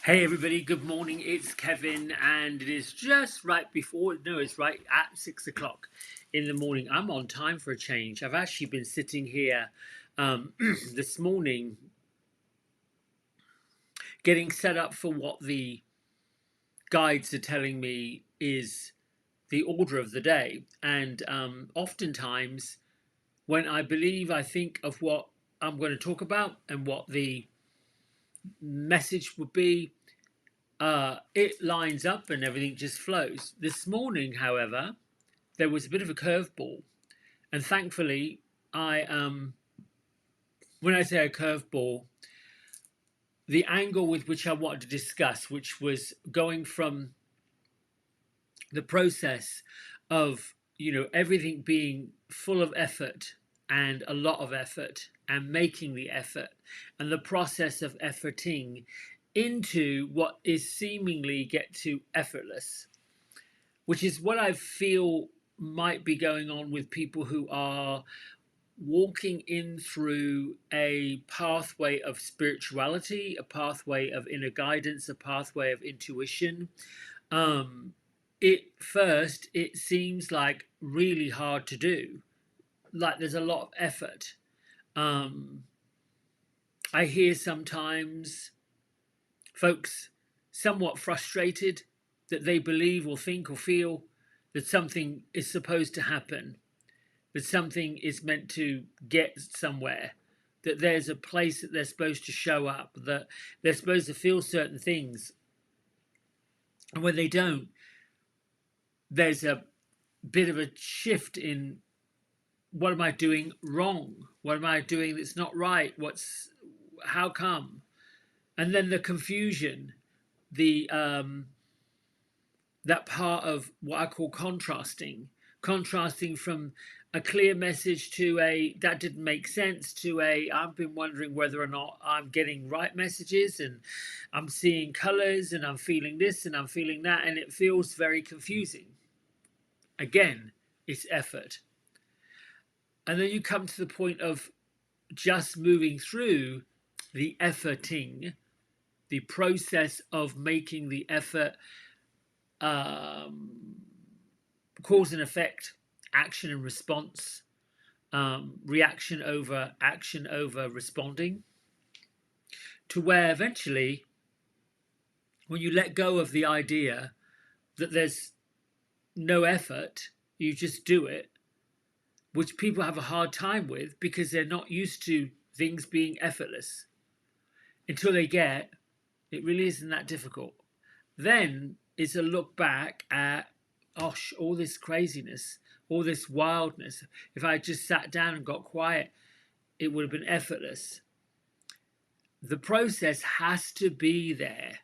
Hey everybody, good morning. It's Kevin, and it is just right before, no, it's right at 6 o'clock in the morning. I'm on time for a change. I've actually been sitting here this morning getting set up for what the guides are telling me is the order of the day. And oftentimes, when I think of what I'm going to talk about and what the message would be, it lines up and everything just flows. This morning, however, there was a bit of a curveball, and thankfully, when I say a curveball, the angle with which I wanted to discuss, which was going from the process of everything being full of effort and a lot of effort and making the effort and the process of efforting into what is seemingly get to effortless, which is what I feel might be going on with people who are walking in through a pathway of spirituality, a pathway of inner guidance, a pathway of intuition. It seems like really hard to do, like there's a lot of effort. um, I hear sometimes folks somewhat frustrated that they believe or think or feel that something is supposed to happen, that something is meant to get somewhere, that there's a place that they're supposed to show up, that they're supposed to feel certain things. And when they don't, there's a bit of a shift in what am I doing wrong? What am I doing that's not right? How come? And then the confusion, the that part of what I call contrasting from a clear message to a that didn't make sense to a I've been wondering whether or not I'm getting right messages, and I'm seeing colors and I'm feeling this and I'm feeling that, and it feels very confusing. Again, it's effort. And then you come to the point of just moving through the efforting, the process of making the effort, um, cause and effect, action and response, reaction over action over responding, to where eventually, when you let go of the idea that there's no effort, you just do it, which people have a hard time with because they're not used to things being effortless until they get it really isn't that difficult. Then it's a look back at, gosh, all this craziness, all this wildness. If I had just sat down and got quiet, it would have been effortless. The process has to be there.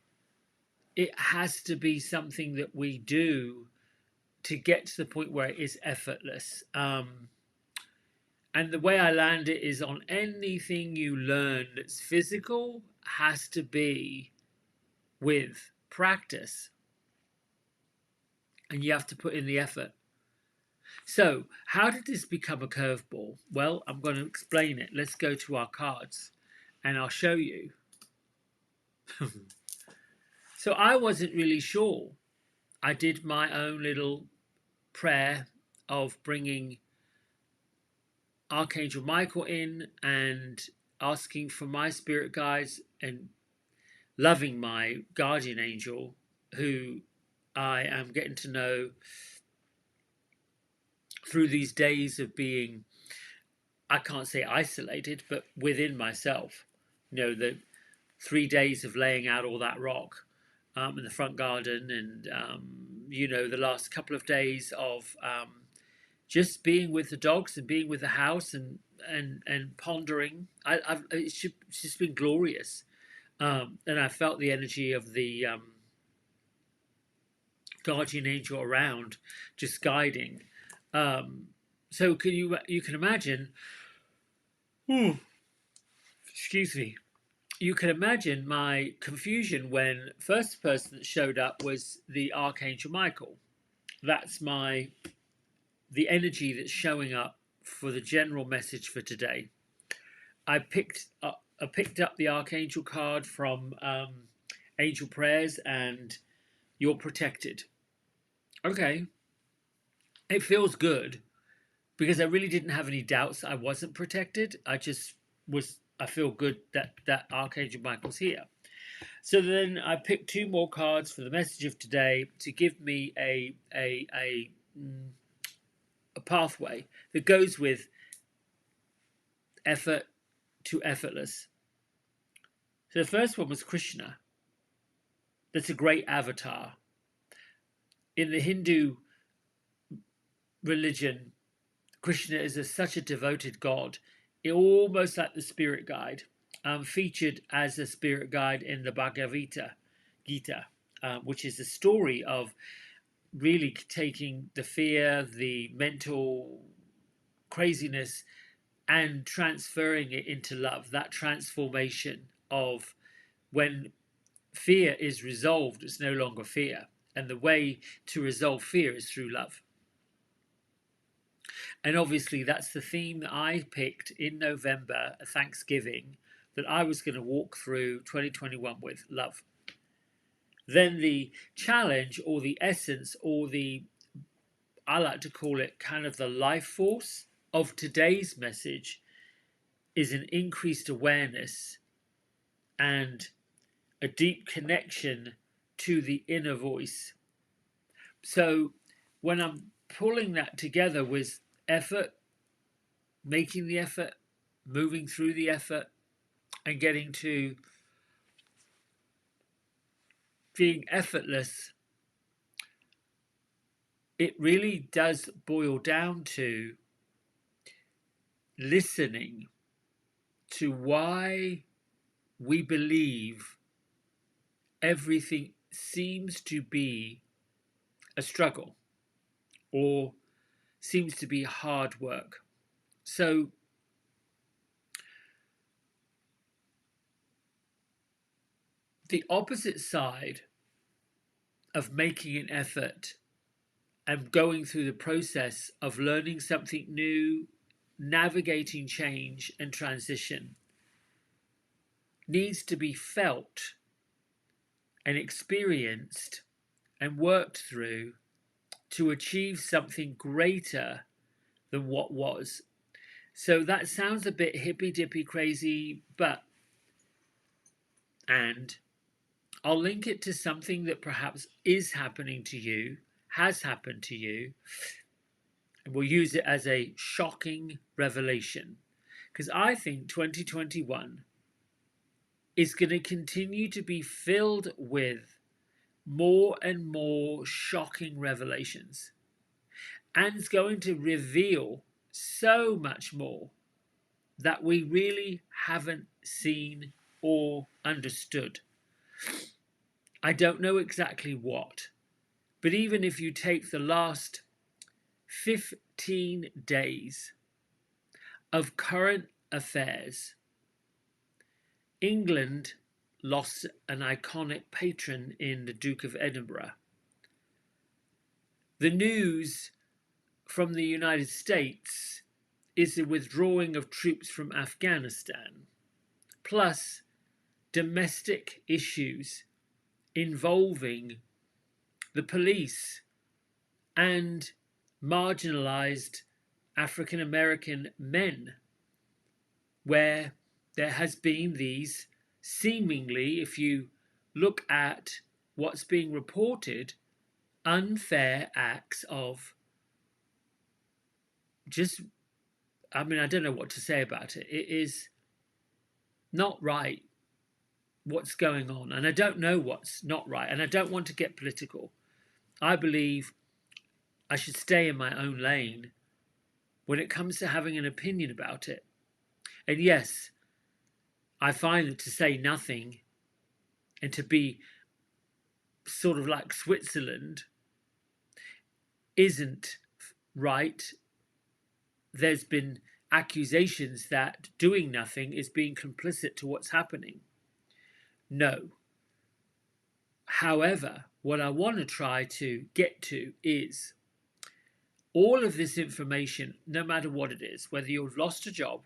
It has to be something that we do to get to the point where it is effortless. And the way I land it is on anything you learn that's physical has to be with practice, and you have to put in the effort. So, how did this become a curveball? Well, I'm going to explain it. Let's go to our cards and I'll show you. So, I wasn't really sure. I did my own little prayer of bringing Archangel Michael in and asking for my spirit guides and loving my guardian angel, who I am getting to know through these days of being, I can't say isolated, but within myself. The 3 days of laying out all that rock in the front garden, and the last couple of days of just being with the dogs and being with the house and pondering. It's just been glorious, and I felt the energy of the guardian angel around, just guiding. So you can imagine. Excuse me. You can imagine my confusion when first person that showed up was the Archangel Michael. That's the energy that's showing up for the general message for today. I picked up the Archangel card from angel prayers and you're protected. Okay, it feels good because I really didn't have any doubts I wasn't protected. I feel good that Archangel Michael's here. So then I picked two more cards for the message of today to give me a pathway that goes with effort to effortless. So the first one was Krishna. That's a great avatar. In the Hindu religion, Krishna is such a devoted god, almost like the spirit guide, featured as a spirit guide in the Bhagavad Gita, which is the story of really taking the fear, the mental craziness, and transferring it into love. That transformation of when fear is resolved, it's no longer fear. And the way to resolve fear is through love. And obviously, that's the theme that I picked in November, Thanksgiving, that I was going to walk through 2021 with love. Then the challenge, or the essence, or I like to call it kind of the life force of today's message, is an increased awareness and a deep connection to the inner voice. So when I'm pulling that together with effort, making the effort, moving through the effort, and getting to being effortless, it really does boil down to listening to why we believe everything seems to be a struggle or seems to be hard work. So the opposite side of making an effort and going through the process of learning something new, navigating change and transition, needs to be felt and experienced and worked through to achieve something greater than what was. So that sounds a bit hippy dippy crazy, and I'll link it to something that perhaps is happening to you, has happened to you, and we'll use it as a shocking revelation. Because I think 2021 is going to continue to be filled with more and more shocking revelations. And it's going to reveal so much more that we really haven't seen or understood. I don't know exactly what, but even if you take the last 15 days of current affairs, England lost an iconic patron in the Duke of Edinburgh. The news from the United States is the withdrawing of troops from Afghanistan, plus domestic issues involving the police and marginalized African American men, where there has been these seemingly, if you look at what's being reported, unfair acts of just, I mean, I don't know what to say about it. It is not right what's going on, and I don't know what's not right, and I don't want to get political. I believe I should stay in my own lane when it comes to having an opinion about it. And yes, I find that to say nothing and to be sort of like Switzerland isn't right. There's been accusations that doing nothing is being complicit to what's happening. No. However, what I want to try to get to is all of this information, no matter what it is, whether you've lost a job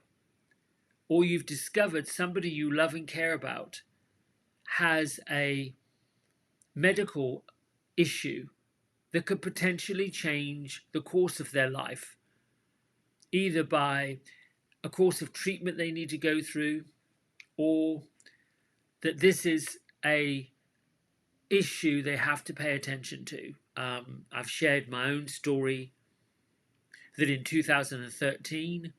or you've discovered somebody you love and care about has a medical issue that could potentially change the course of their life, either by a course of treatment they need to go through, or that this is a issue they have to pay attention to. I've shared my own story that in 2013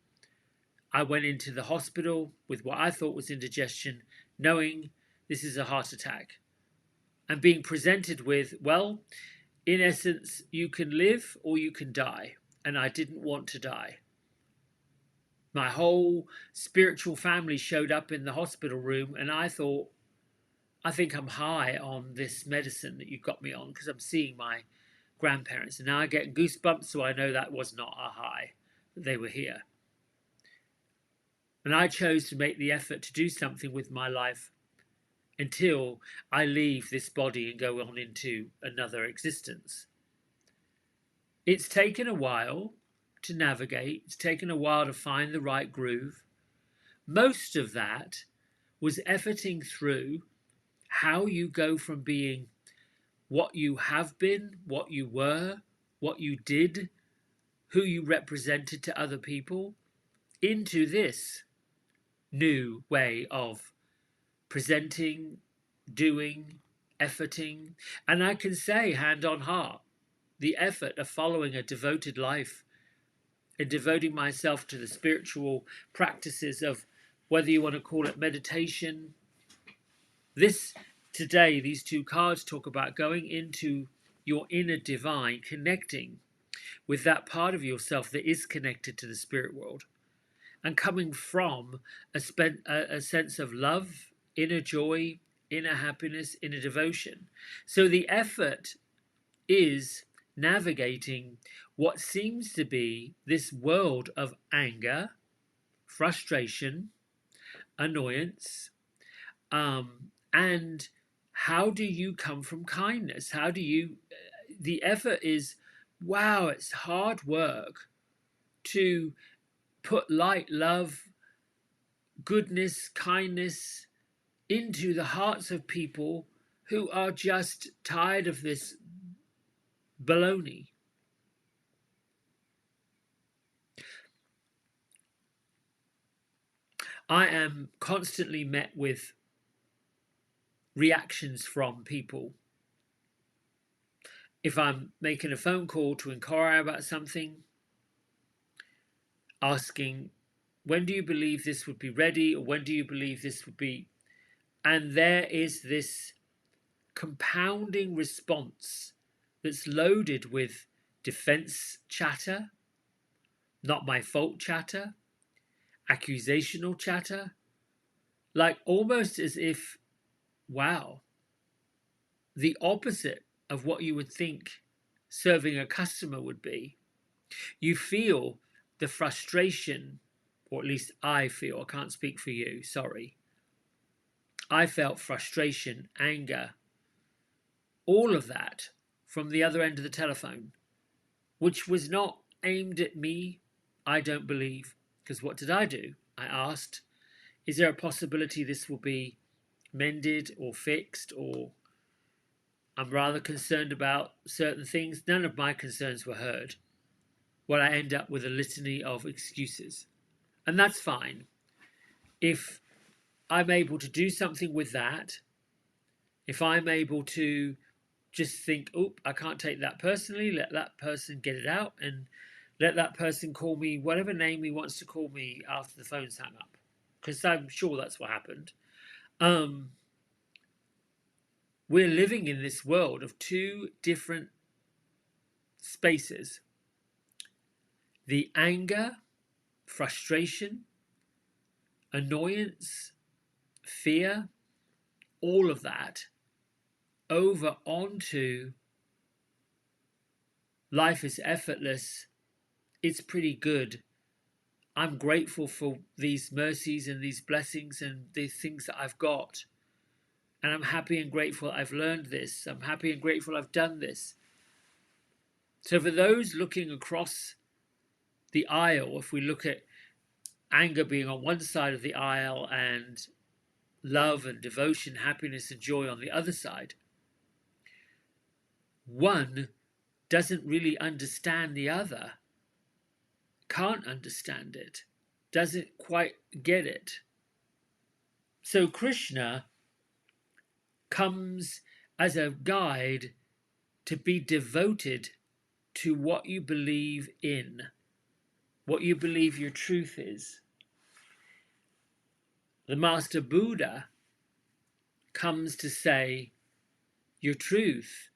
I went into the hospital with what I thought was indigestion, knowing this is a heart attack, and being presented with, well, in essence, you can live or you can die. And I didn't want to die. My whole spiritual family showed up in the hospital room, and I thought, I think I'm high on this medicine that you got me on, because I'm seeing my grandparents. And now I get goosebumps, so I know that was not a high, that they were here. And I chose to make the effort to do something with my life until I leave this body and go on into another existence. It's taken a while to navigate. It's taken a while to find the right groove. Most of that was efforting through how you go from being what you have been, what you were, what you did, who you represented to other people, into this new way of presenting, doing, efforting. And I can say, hand on heart, the effort of following a devoted life and devoting myself to the spiritual practices of, whether you want to call it meditation. This today, these two cards talk about going into your inner divine, connecting with that part of yourself that is connected to the spirit world, and coming from a sense of love, inner joy, inner happiness, inner devotion. So the effort is navigating what seems to be this world of anger, frustration, annoyance, and how do you come from kindness? How do you, the effort is, wow, it's hard work to put light, love, goodness, kindness into the hearts of people who are just tired of this baloney. I am constantly met with reactions from people. If I'm making a phone call to inquire about something, asking, when do you believe this would be ready, or when do you believe this would be? And there is this compounding response that's loaded with defense chatter, not my fault chatter, accusational chatter, like almost as if, wow, the opposite of what you would think serving a customer would be. You feel the frustration, or at least I feel, I can't speak for you, sorry. I felt frustration, anger, all of that from the other end of the telephone, which was not aimed at me, I don't believe. Because what did I do? I asked, is there a possibility this will be mended or fixed, or I'm rather concerned about certain things? None of my concerns were heard. Well, I end up with a litany of excuses. And that's fine. If I'm able to do something with that, if I'm able to just think, oh, I can't take that personally, let that person get it out, and let that person call me whatever name he wants to call me after the phone's hung up, because I'm sure that's what happened. We're living in this world of two different spaces. The anger, frustration, annoyance, fear, all of that over onto life is effortless. It's pretty good. I'm grateful for these mercies and these blessings and these things that I've got. And I'm happy and grateful I've learned this. I'm happy and grateful I've done this. So for those looking across the aisle, if we look at anger being on one side of the aisle and love and devotion, happiness and joy on the other side, one doesn't really understand the other, can't understand it, doesn't quite get it. So Krishna comes as a guide to be devoted to what you believe in, what you believe your truth is. The Master Buddha comes to say your truth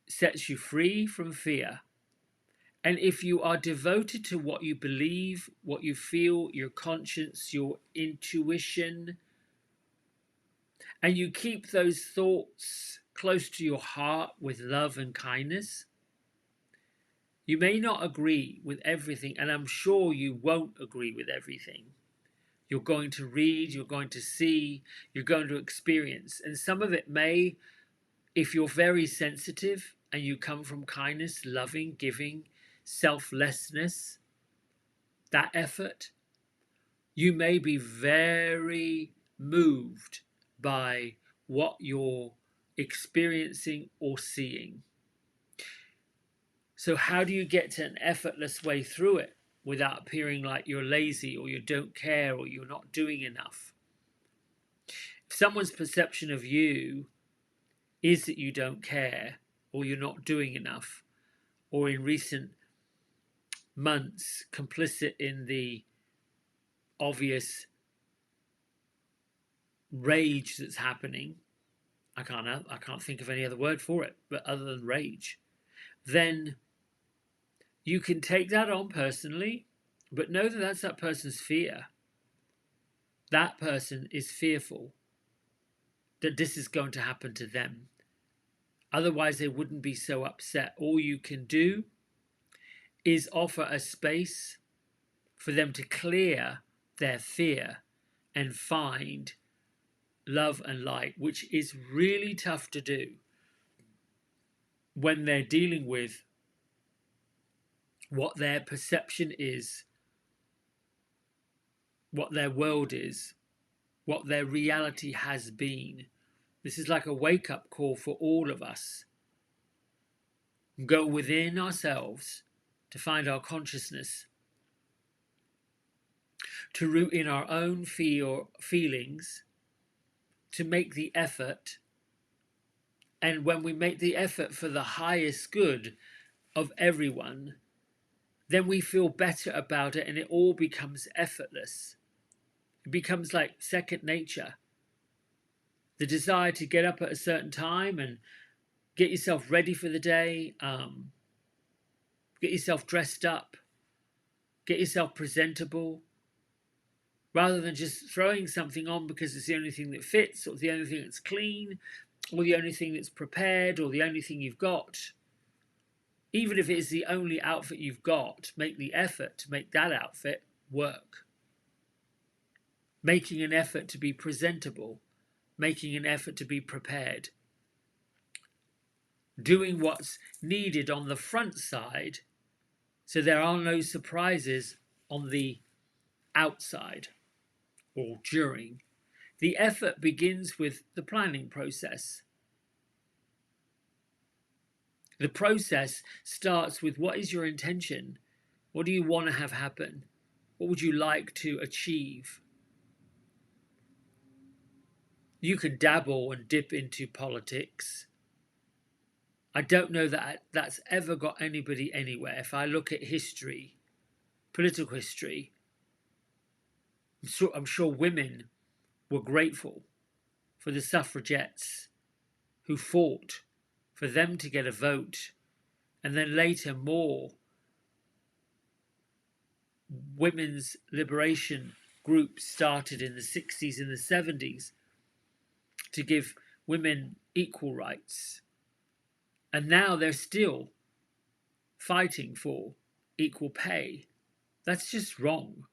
sets you free from fear. And if you are devoted to what you believe, what you feel, your conscience, your intuition, and you keep those thoughts close to your heart with love and kindness, you may not agree with everything, and I'm sure you won't agree with everything. You're going to read, you're going to see, you're going to experience. And some of it may, if you're very sensitive and you come from kindness, loving, giving, selflessness, that effort, you may be very moved by what you're experiencing or seeing. So how do you get to an effortless way through it without appearing like you're lazy or you don't care or you're not doing enough? If someone's perception of you is that you don't care or you're not doing enough, or in recent months complicit in the obvious rage that's happening, I can't think of any other word for it but other than rage, then you can take that on personally, but know that that's that person's fear. That person is fearful that this is going to happen to them. Otherwise, they wouldn't be so upset. All you can do is offer a space for them to clear their fear and find love and light, which is really tough to do when they're dealing with what their perception is, what their world is, what their reality has been. This is like a wake-up call for all of us. Go within ourselves to find our consciousness, to root in our own feelings, to make the effort. And when we make the effort for the highest good of everyone, then we feel better about it and it all becomes effortless. It becomes like second nature. The desire to get up at a certain time and get yourself ready for the day, get yourself dressed up, get yourself presentable, rather than just throwing something on because it's the only thing that fits, or the only thing that's clean, or the only thing that's prepared, or the only thing you've got. Even if it is the only outfit you've got, make the effort to make that outfit work. Making an effort to be presentable, making an effort to be prepared. Doing what's needed on the front side so there are no surprises on the outside or during. The effort begins with the planning process. The process starts with what is your intention? What do you want to have happen? What would you like to achieve? You can dabble and dip into politics. I don't know that that's ever got anybody anywhere. If I look at history, political history, I'm sure women were grateful for the suffragettes who fought for them to get a vote, and then later more women's liberation groups started in the 60s and the 70s to give women equal rights. And now they're still fighting for equal pay. That's just wrong.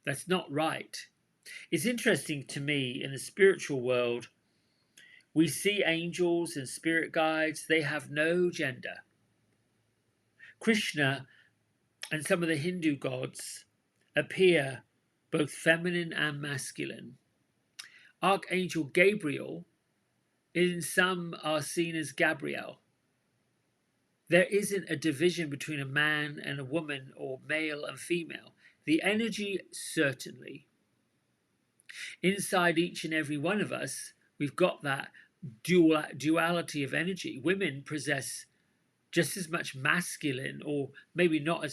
That's not right. It's interesting to me, in the spiritual world, we see angels and spirit guides. They have no gender. Krishna and some of the Hindu gods appear both feminine and masculine. Archangel Gabriel, in some are seen as Gabriel. There isn't a division between a man and a woman or male and female. The energy, certainly. Inside each and every one of us, we've got that duality of energy. Women possess just as much masculine, or maybe not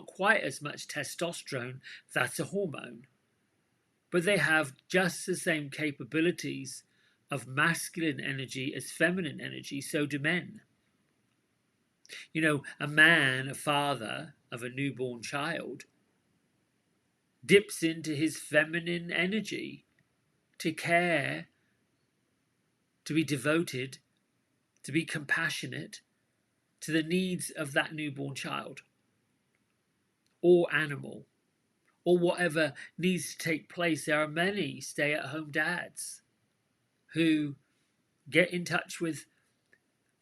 quite as much testosterone. That's a hormone, but they have just the same capabilities of masculine energy as feminine energy. So do men. A man, a father of a newborn child, dips into his feminine energy to care, to be devoted, to be compassionate to the needs of that newborn child or animal or whatever needs to take place. There are many stay-at-home dads who get in touch with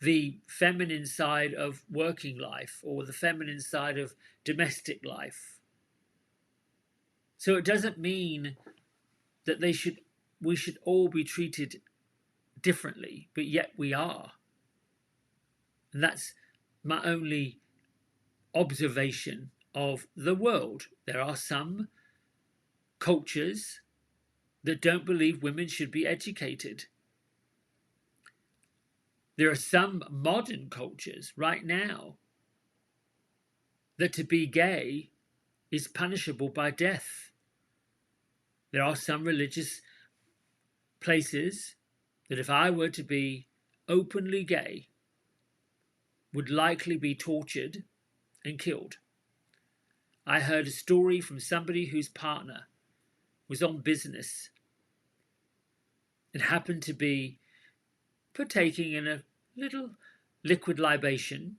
the feminine side of working life or the feminine side of domestic life. So it doesn't mean that we should all be treated differently, but yet we are. And that's my only observation of the world. There are some cultures that don't believe women should be educated. There are some modern cultures right now that to be gay is punishable by death. There are some religious places that if I were to be openly gay, would likely be tortured and killed. I heard a story from somebody whose partner was on business and happened to be partaking in a little liquid libation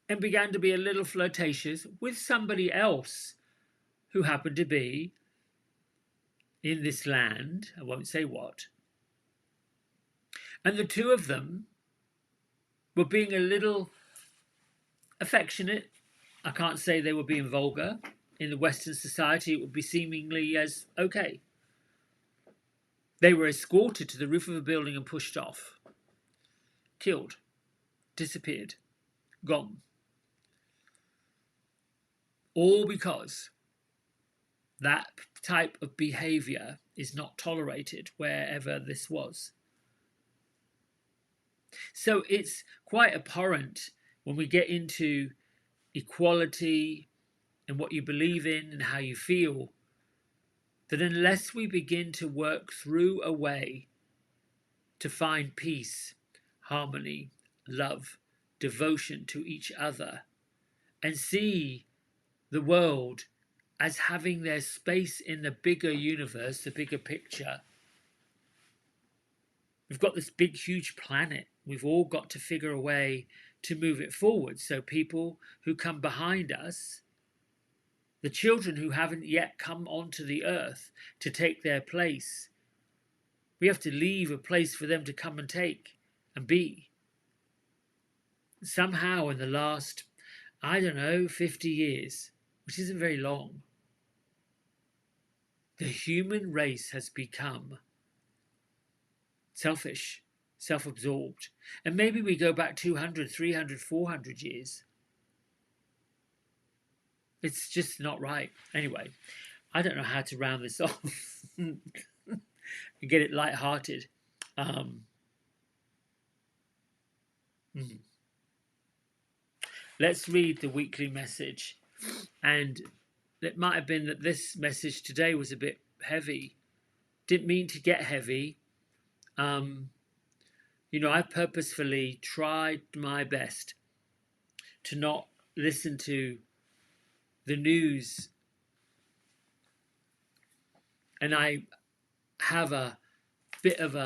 and began to be a little flirtatious with somebody else who happened to be in this land, I won't say what. And the two of them were being a little affectionate. I can't say they were being vulgar. In the Western society, it would be seemingly as okay. They were escorted to the roof of a building and pushed off. Killed. Disappeared. Gone. All because that type of behavior is not tolerated wherever this was. So it's quite abhorrent when we get into equality and what you believe in and how you feel, that unless we begin to work through a way to find peace, harmony, love, devotion to each other, and see the world as having their space in the bigger universe, the bigger picture. We've got this big, huge planet. We've all got to figure a way to move it forward. So people who come behind us, the children who haven't yet come onto the earth to take their place, we have to leave a place for them to come and take and be. Somehow in the last, 50 years, which isn't very long, the human race has become selfish, self-absorbed. And maybe we go back 200, 300, 400 years. It's just not right. Anyway, I don't know how to round this off and get it light-hearted. Let's read the weekly message. And it might have been that this message today was a bit heavy. Didn't mean to get heavy. I purposefully tried my best to not listen to the news. And I have a bit of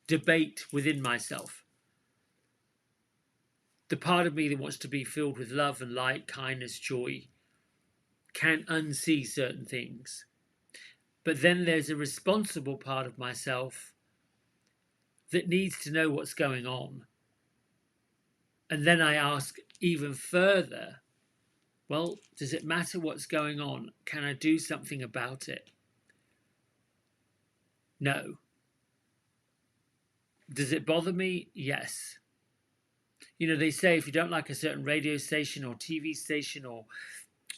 debate within myself. The part of me that wants to be filled with love and light, kindness, joy, can unsee certain things. But then there's a responsible part of myself that needs to know what's going on. And then I ask even further, well, does it matter what's going on? Can I do something about it? No. Does it bother me? Yes. You know, they say if you don't like a certain radio station or TV station or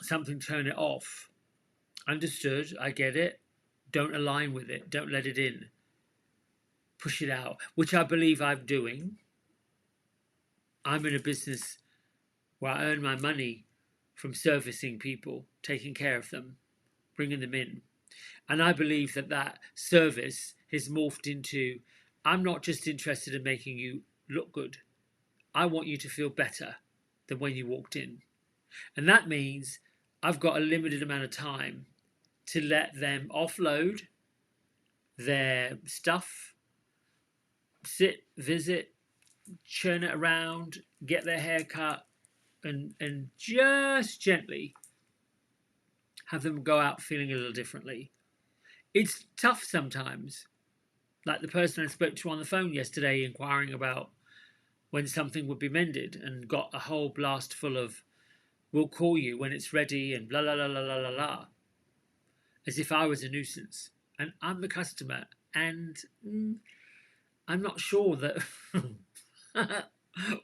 something, turn it off. Understood. I get it. Don't align with it. Don't let it in. Push it out, which I believe I'm doing. I'm in a business where I earn my money from servicing people, taking care of them, bringing them in. And I believe that that service has morphed into, I'm not just interested in making you look good. I want you to feel better than when you walked in. And that means I've got a limited amount of time to let them offload their stuff, sit, visit, churn it around, get their hair cut, and just gently have them go out feeling a little differently. It's tough sometimes. Like the person I spoke to on the phone yesterday inquiring about when something would be mended and got a whole blast full of, we'll call you when it's ready and blah, blah, blah, blah, blah, blah, as if I was a nuisance. And I'm the customer, and I'm not sure that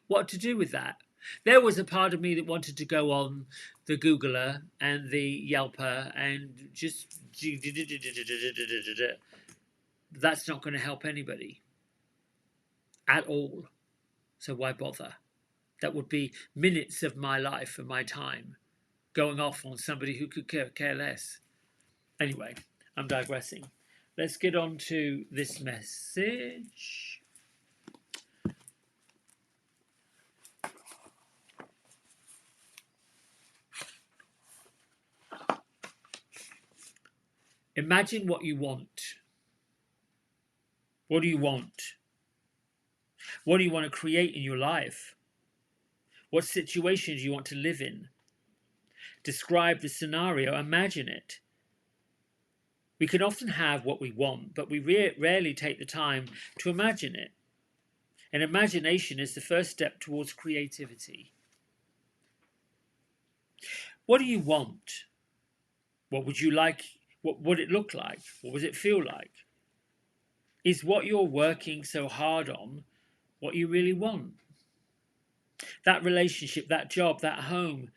what to do with that. There was a part of me that wanted to go on the Googler and the Yelper and just that's not going to help anybody at all. So why bother? That would be minutes of my life and my time going off on somebody who could care less. Anyway, I'm digressing. Let's get on to this message. Imagine what you want. What do you want? What do you want to create in your life? What situation do you want to live in? Describe the scenario. Imagine it. We can often have what we want, but we rarely take the time to imagine it. And imagination is the first step towards creativity. What do you want? What would you like? What would it look like? What would it feel like? Is what you're working so hard on what you really want? That relationship, that job, that home.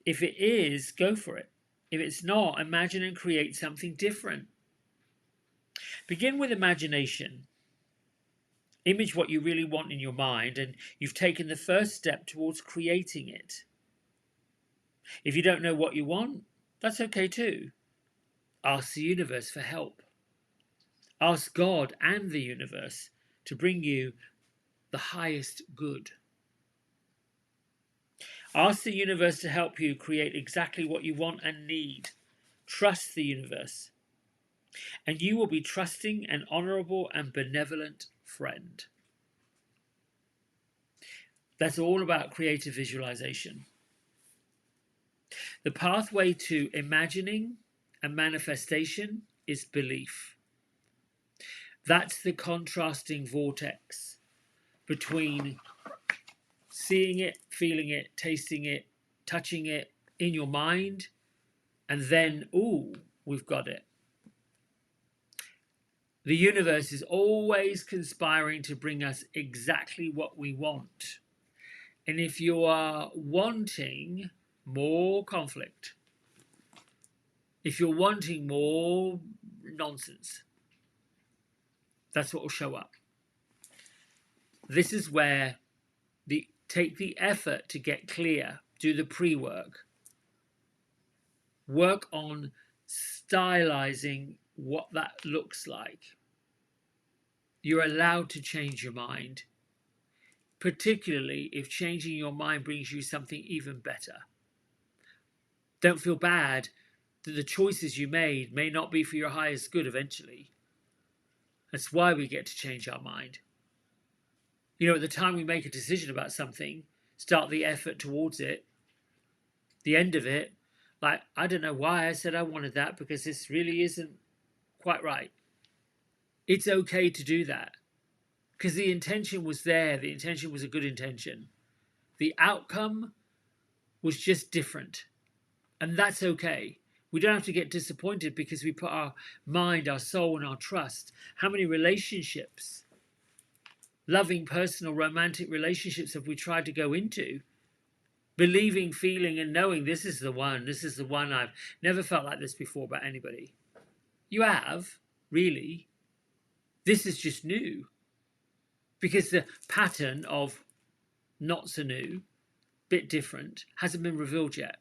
If it is, go for it. If it's not, imagine and create something different. Begin with imagination. Image what you really want in your mind, and you've taken the first step towards creating it. If you don't know what you want, that's okay too. Ask the universe for help. Ask God and the universe to bring you the highest good. Ask the universe to help you create exactly what you want and need. Trust the universe, and you will be trusting an honorable and benevolent friend. That's all about creative visualization. The pathway to imagining and manifestation is belief. That's the contrasting vortex between seeing it, feeling it, tasting it, touching it in your mind, and then, ooh, we've got it. The universe is always conspiring to bring us exactly what we want. And if you are wanting more conflict, if you're wanting more nonsense, that's what will show up. This is where take the effort to get clear, do the pre-work, work on stylizing what that looks like. You're allowed to change your mind, particularly if changing your mind brings you something even better. Don't feel bad that the choices you made may not be for your highest good eventually. That's why we get to change our mind. You know, at the time we make a decision about something, start the effort towards it, the end of it, like, I don't know why I said I wanted that because this really isn't quite right. It's okay to do that because the intention was there. The intention was a good intention. The outcome was just different. And that's okay. We don't have to get disappointed because we put our mind, our soul, and our trust. How many relationships loving personal romantic relationships have we tried to go into, believing, feeling, and knowing this is the one, I've never felt like this before about anybody? You have, really. This is just new. Because the pattern of not so new, bit different, hasn't been revealed yet.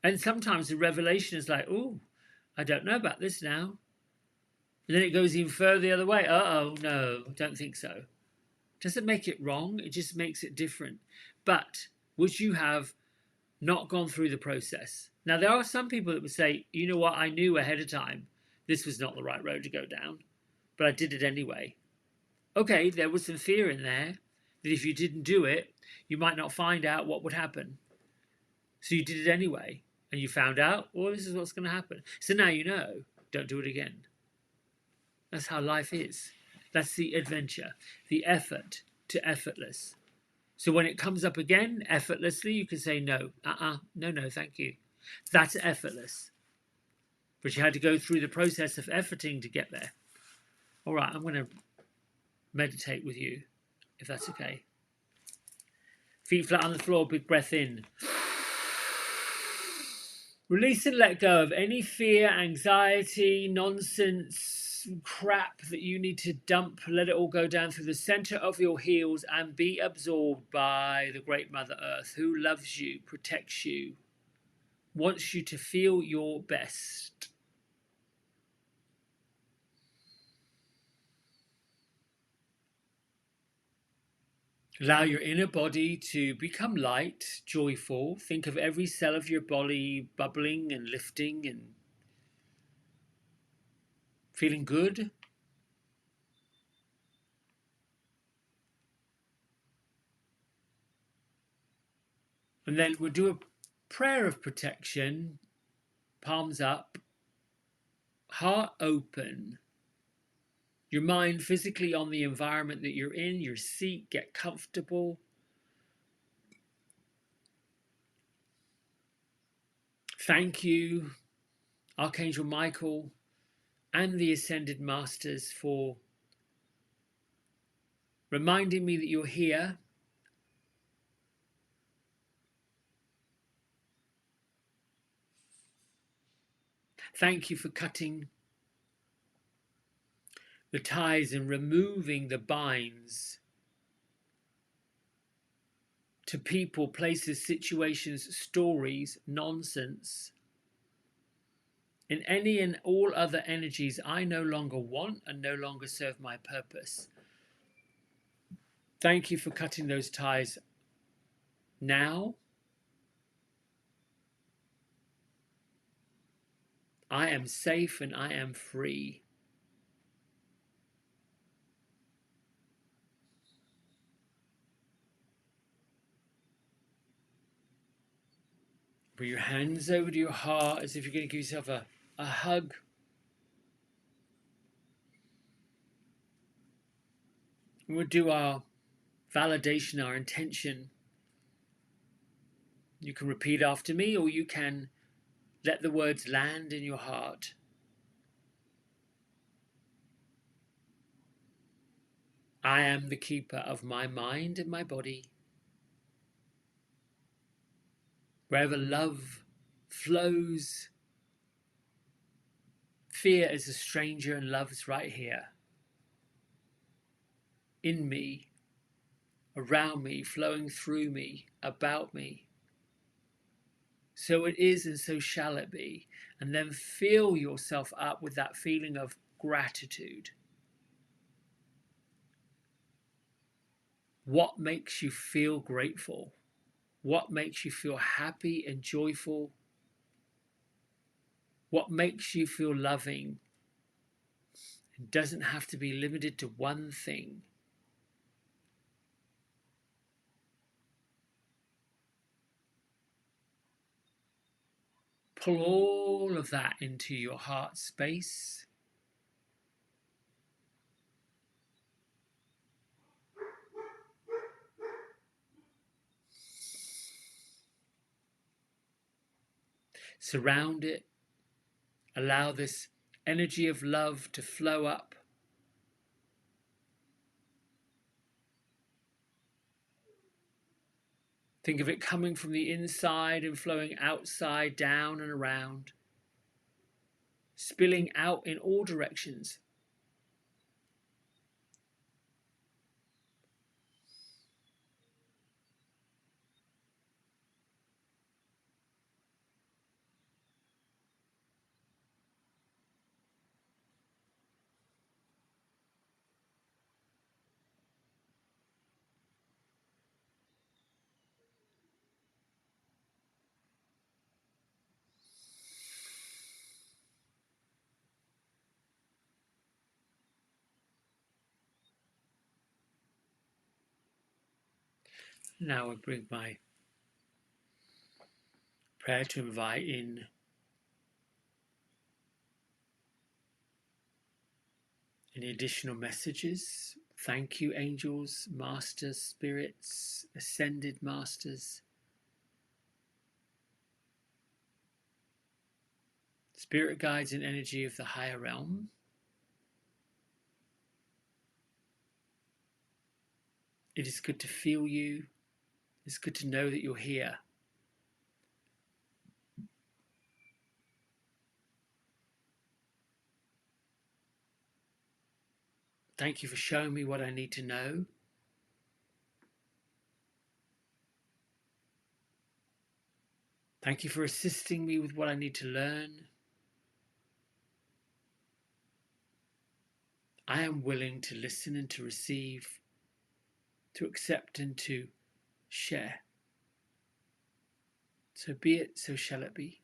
And sometimes the revelation is like, oh, I don't know about this now. And then it goes even further the other way. Uh-oh, no, don't think so. Doesn't make it wrong, it just makes it different. But would you have not gone through the process? Now, there are some people that would say, you know what, I knew ahead of time this was not the right road to go down, but I did it anyway. Okay, there was some fear in there that if you didn't do it, you might not find out what would happen. So you did it anyway, and you found out, well, this is what's going to happen. So now you know, don't do it again. That's how life is. That's the adventure, the effort to effortless. So when it comes up again, effortlessly, you can say no. No, thank you. That's effortless. But you had to go through the process of efforting to get there. All right, I'm going to meditate with you, if that's okay. Feet flat on the floor, big breath in. Release and let go of any fear, anxiety, nonsense, crap that you need to dump. Let it all go down through the center of your heels and be absorbed by the great Mother Earth, who loves you, protects you, wants you to feel your best. Allow your inner body to become light, joyful. Think of every cell of your body bubbling and lifting and feeling good. And then we'll do a prayer of protection, palms up, heart open. Your mind physically on the environment that you're in, your seat, get comfortable. Thank you, Archangel Michael and the Ascended Masters, for reminding me that you're here. Thank you for cutting the ties and removing the binds to people, places, situations, stories, nonsense, in any and all other energies I no longer want and no longer serve my purpose. Thank you for cutting those ties now. I am safe and I am free. Put your hands over to your heart as if you're going to give yourself a hug. And we'll do our validation, our intention. You can repeat after me, or you can let the words land in your heart. I am the keeper of my mind and my body. Wherever love flows, fear is a stranger and love is right here. In me, around me, flowing through me, about me. So it is and so shall it be. And then fill yourself up with that feeling of gratitude. What makes you feel grateful? What makes you feel happy and joyful? What makes you feel loving? It doesn't have to be limited to one thing. Pull all of that into your heart space. Surround it. Allow this energy of love to flow up. Think of it coming from the inside and flowing outside, down and around, spilling out in all directions. Now I bring my prayer to invite in any additional messages. Thank you, angels, masters, spirits, ascended masters, spirit guides and energy of the higher realm. It is good to feel you. It's good to know that you're here. Thank you for showing me what I need to know. Thank you for assisting me with what I need to learn. I am willing to listen and to receive, to accept and to share. So be it, so shall it be.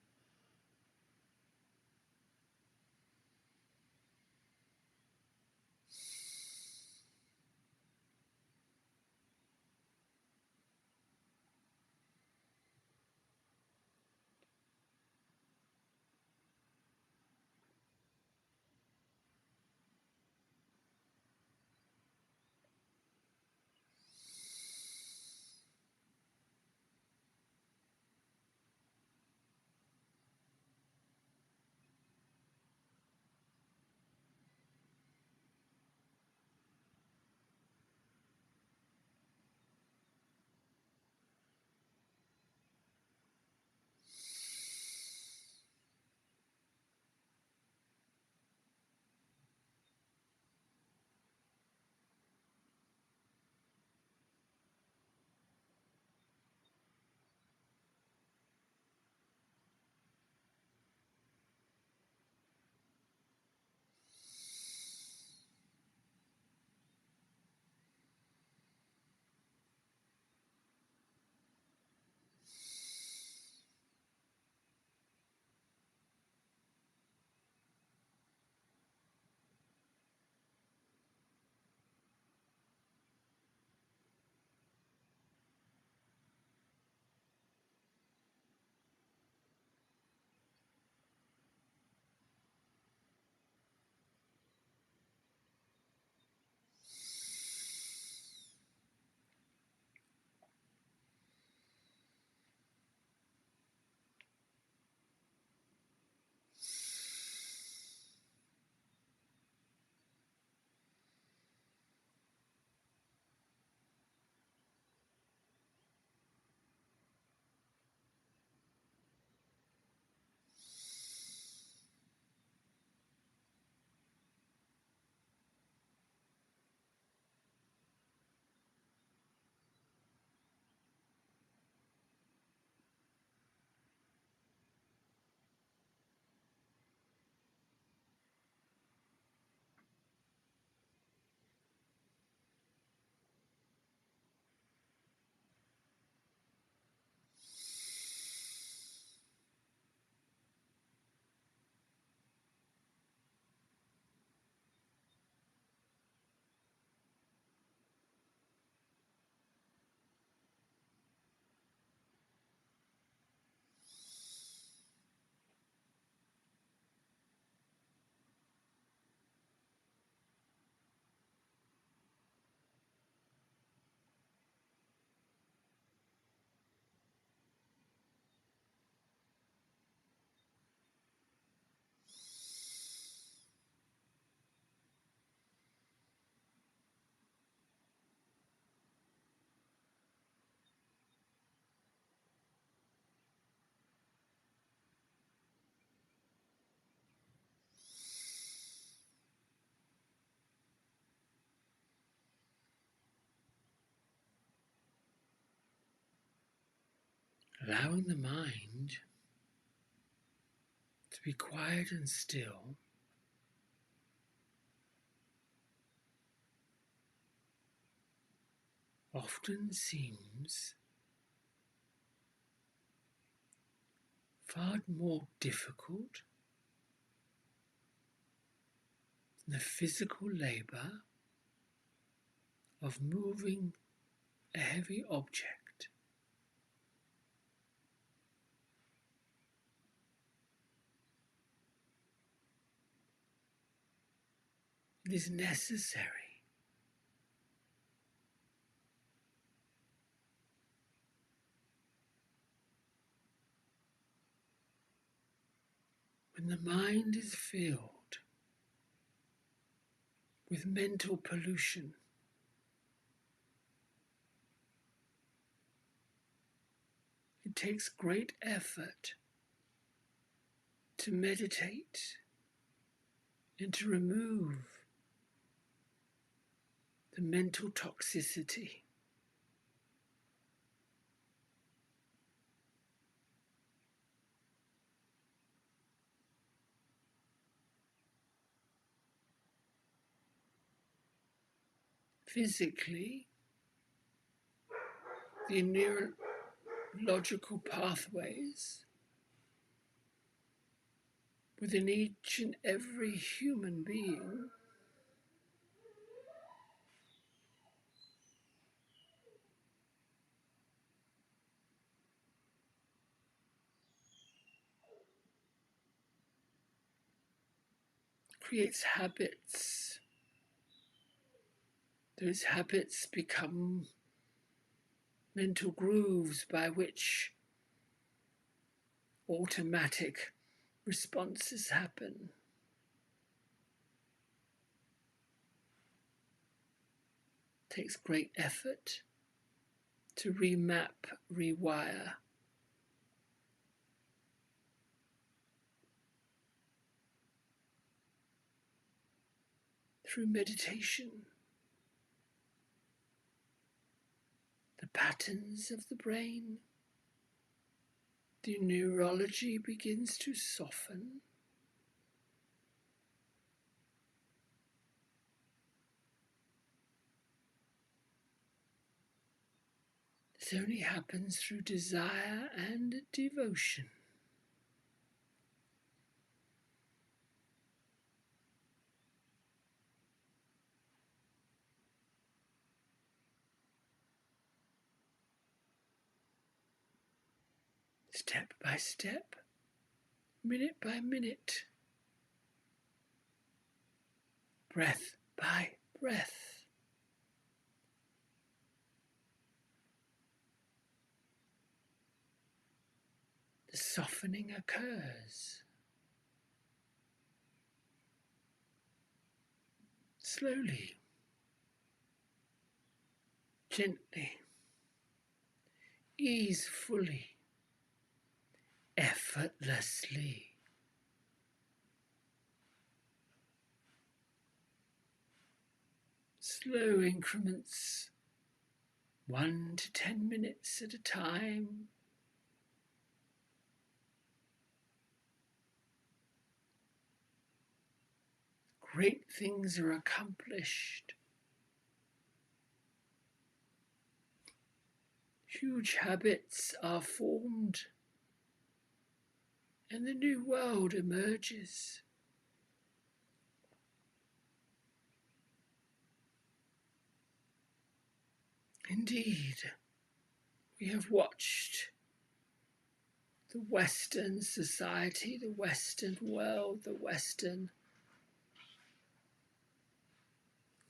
allowing the mind to be quiet and still, often seems far more difficult than the physical labour of moving a heavy object. It is necessary when the mind is filled with mental pollution. It takes great effort to meditate and to remove the mental toxicity. Physically, the neurological pathways within each and every human being creates habits. Those habits become mental grooves by which automatic responses happen. It takes great effort to remap, rewire. Through meditation, the patterns of the brain, the neurology begins to soften. This only happens through desire and devotion. Step by step, minute by minute, breath by breath. The softening occurs. Slowly, gently, easefully, effortlessly. Slow increments, 1 to 10 minutes at a time. Great things are accomplished. Huge habits are formed, and the new world emerges. Indeed, we have watched the Western society, the Western world, the Western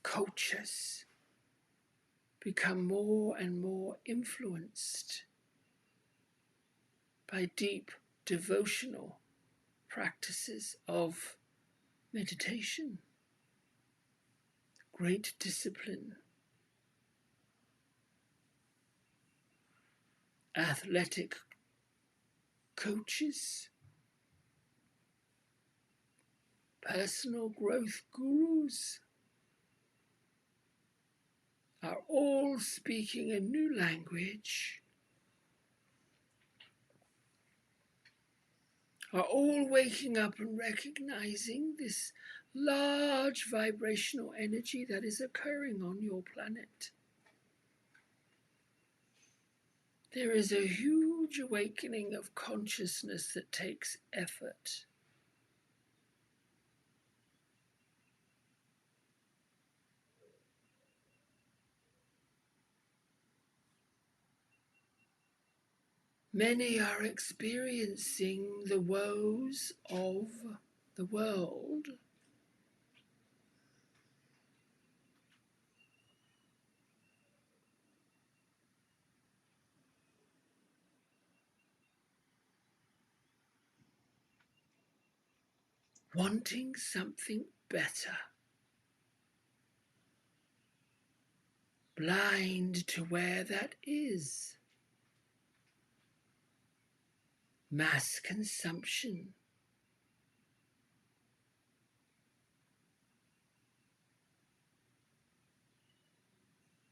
cultures become more and more influenced by deep devotional practices of meditation, great discipline, athletic coaches, personal growth gurus are all speaking a new language are all waking up and recognizing this large vibrational energy that is occurring on your planet. There is a huge awakening of consciousness that takes effort. Many are experiencing the woes of the world. Wanting something better. Blind to where that is. Mass consumption.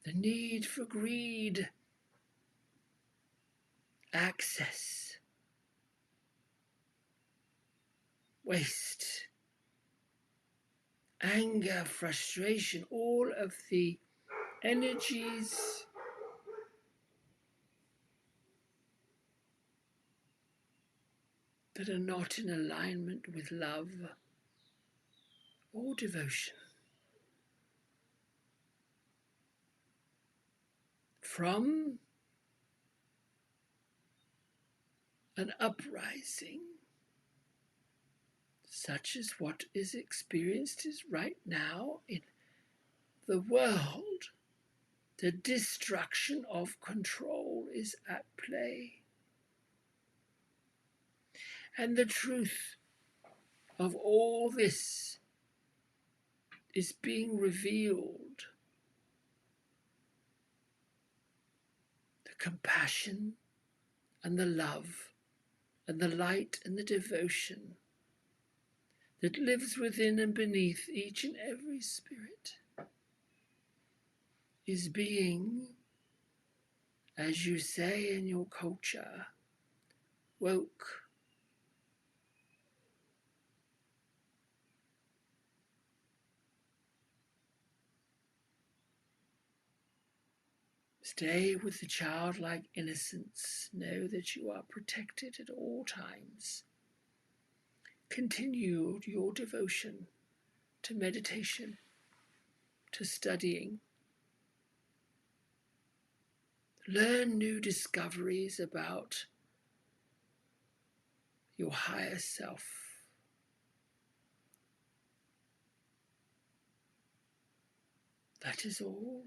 The need for greed. Access. Waste. Anger, frustration, all of the energies that are not in alignment with love or devotion. From an uprising, such as what is experienced is right now in the world, the destruction of control is at play. And the truth of all this is being revealed. The compassion and the love and the light and the devotion that lives within and beneath each and every spirit is being, as you say in your culture, woke. Stay with the childlike innocence. Know that you are protected at all times. Continue your devotion to meditation, to studying. Learn new discoveries about your higher self. That is all.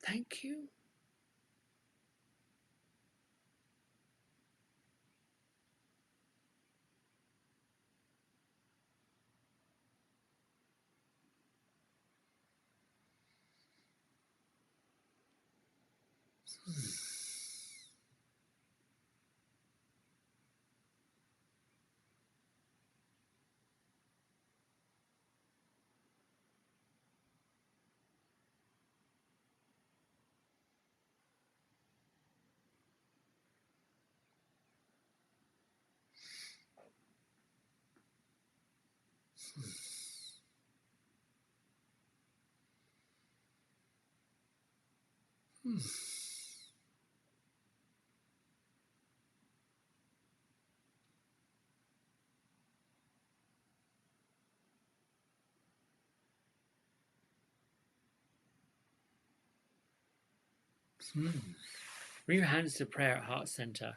Thank you. Bring your hands to prayer at heart center.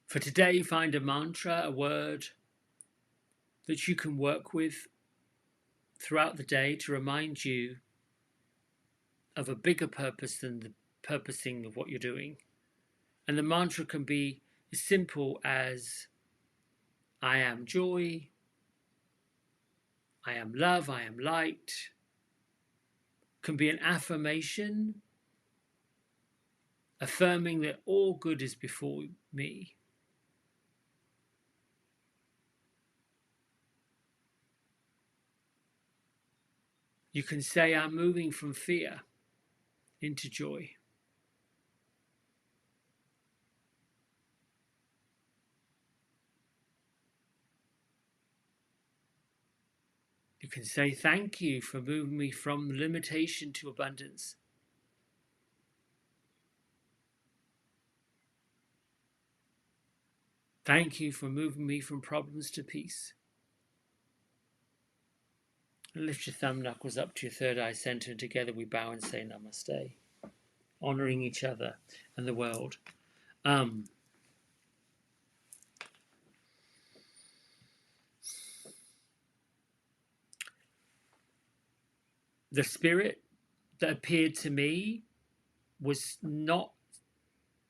For today, find a mantra, a word that you can work with throughout the day to remind you of a bigger purpose than the purposing of what you're doing. And the mantra can be as simple as I am joy, I am love, I am light. Can be an affirmation, affirming that all good is before me. You can say, I'm moving from fear into joy. You can say, thank you for moving me from limitation to abundance. Thank you for moving me from problems to peace. And lift your thumb knuckles up to your third eye center, and together we bow and say namaste, honoring each other and the world. The spirit that appeared to me was not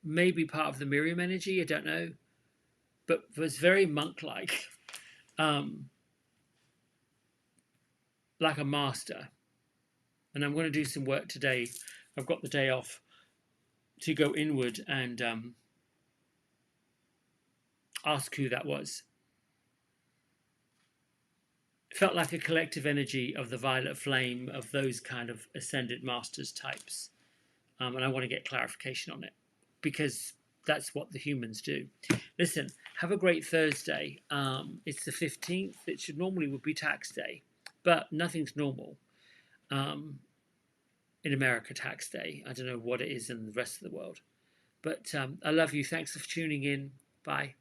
maybe part of the Miriam energy, I don't know, but was very monk-like, like a master. And I'm going to do some work today. I've got the day off to go inward and ask who that was. It felt like a collective energy of the violet flame of those kind of ascended masters types. And I want to get clarification on it because that's what the humans do. Listen, have a great Thursday. It's the 15th. It should normally would be tax day, but nothing's normal in America tax day. I don't know what it is in the rest of the world. But I love you. Thanks for tuning in. Bye.